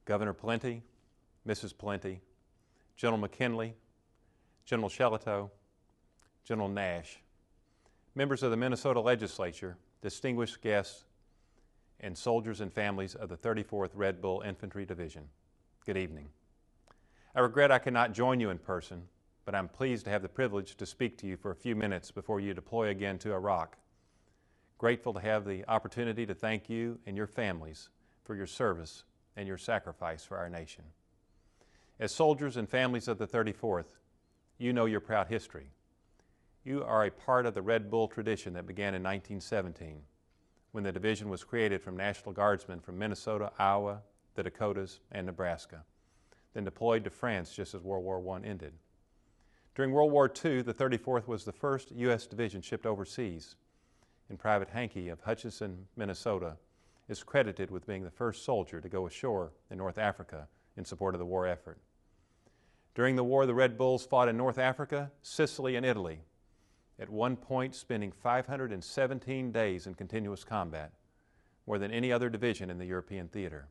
Governor Plenty, Mrs. Plenty, General McKinley, General Shellito, General Nash, members of the Minnesota Legislature, distinguished guests, and soldiers and families of the 34th Red Bull Infantry Division. Good evening. I regret I cannot join you in person, but I'm pleased to have the privilege to speak to you for a few minutes before you deploy again to Iraq. Grateful to have the opportunity to thank you and your families for your service and your sacrifice for our nation. As soldiers and families of the 34th, you know your proud history. You are a part of the Red Bull tradition that began in 1917, when the division was created from National Guardsmen from Minnesota, Iowa, the Dakotas, and Nebraska, then deployed to France just as World War I ended. During World War II, the 34th was the first U.S. division shipped overseas, and Private Hankey of Hutchinson, Minnesota, is credited with being the first soldier to go ashore in North Africa in support of the war effort. During the war, the Red Bulls fought in North Africa, Sicily, and Italy, at one point spending 517 days in continuous combat, more than any other division in the European theater.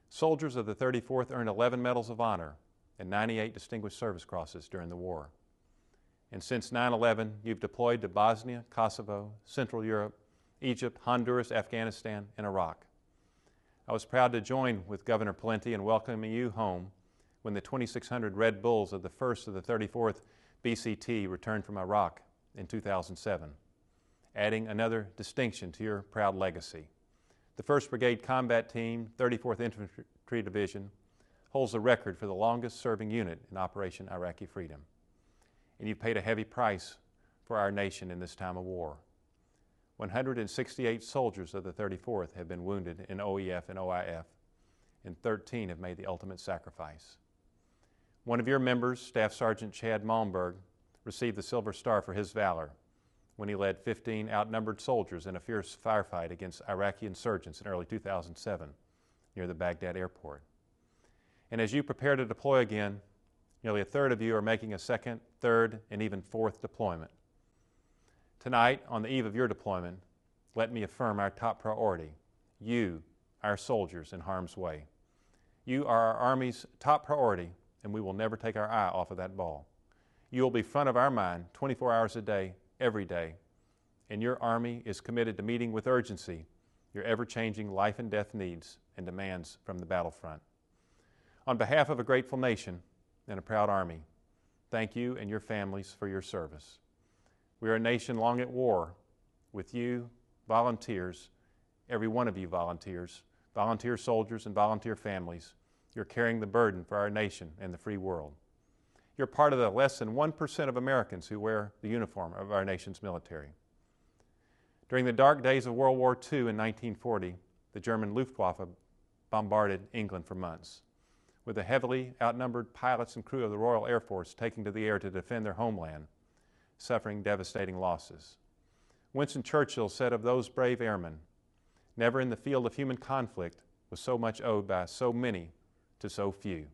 Soldiers of the 34th earned 11 Medals of Honor and 98 Distinguished Service Crosses during the war. And since 9/11, you've deployed to Bosnia, Kosovo, Central Europe, Egypt, Honduras, Afghanistan, and Iraq. I was proud to join with Governor Plenty in welcoming you home when the 2,600 Red Bulls of the 1st of the 34th BCT returned from Iraq in 2007, adding another distinction to your proud legacy. The 1st Brigade Combat Team, 34th Infantry Division, holds the record for the longest serving unit in Operation Iraqi Freedom. And you've paid a heavy price for our nation in this time of war. 168 soldiers of the 34th have been wounded in OEF and OIF, and 13 have made the ultimate sacrifice. One of your members, Staff Sergeant Chad Malmberg, received the Silver Star for his valor when he led 15 outnumbered soldiers in a fierce firefight against Iraqi insurgents in early 2007 near the Baghdad airport. And as you prepare to deploy again, nearly a third of you are making a second, third, and even fourth deployment. Tonight, on the eve of your deployment, let me affirm our top priority: you, our soldiers, in harm's way. You are our Army's top priority, and we will never take our eye off of that ball. You will be front of our mind 24 hours a day, every day, and your Army is committed to meeting with urgency your ever-changing life and death needs and demands from the battlefront. On behalf of a grateful nation and a proud Army, thank you and your families for your service. We are a nation long at war with you, volunteers, every one of you volunteers, volunteer soldiers and volunteer families. You're carrying the burden for our nation and the free world. You're part of the less than 1% of Americans who wear the uniform of our nation's military. During the dark days of World War II in 1940, the German Luftwaffe bombarded England for months, with the heavily outnumbered pilots and crew of the Royal Air Force taking to the air to defend their homeland, suffering devastating losses. Winston Churchill said of those brave airmen, "Never in the field of human conflict was so much owed by so many to so few."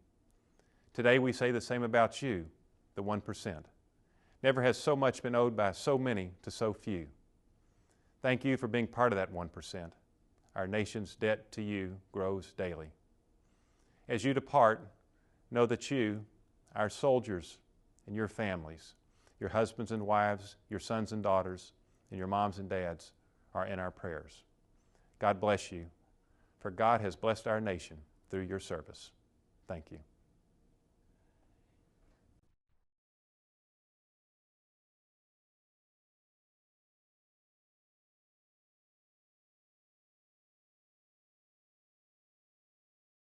Today we say the same about you, the 1%. Never has so much been owed by so many to so few. Thank you for being part of that 1%. Our nation's debt to you grows daily. As you depart, know that you, our soldiers, and your families, your husbands and wives, your sons and daughters, and your moms and dads are in our prayers. God bless you, for God has blessed our nation through your service. Thank you.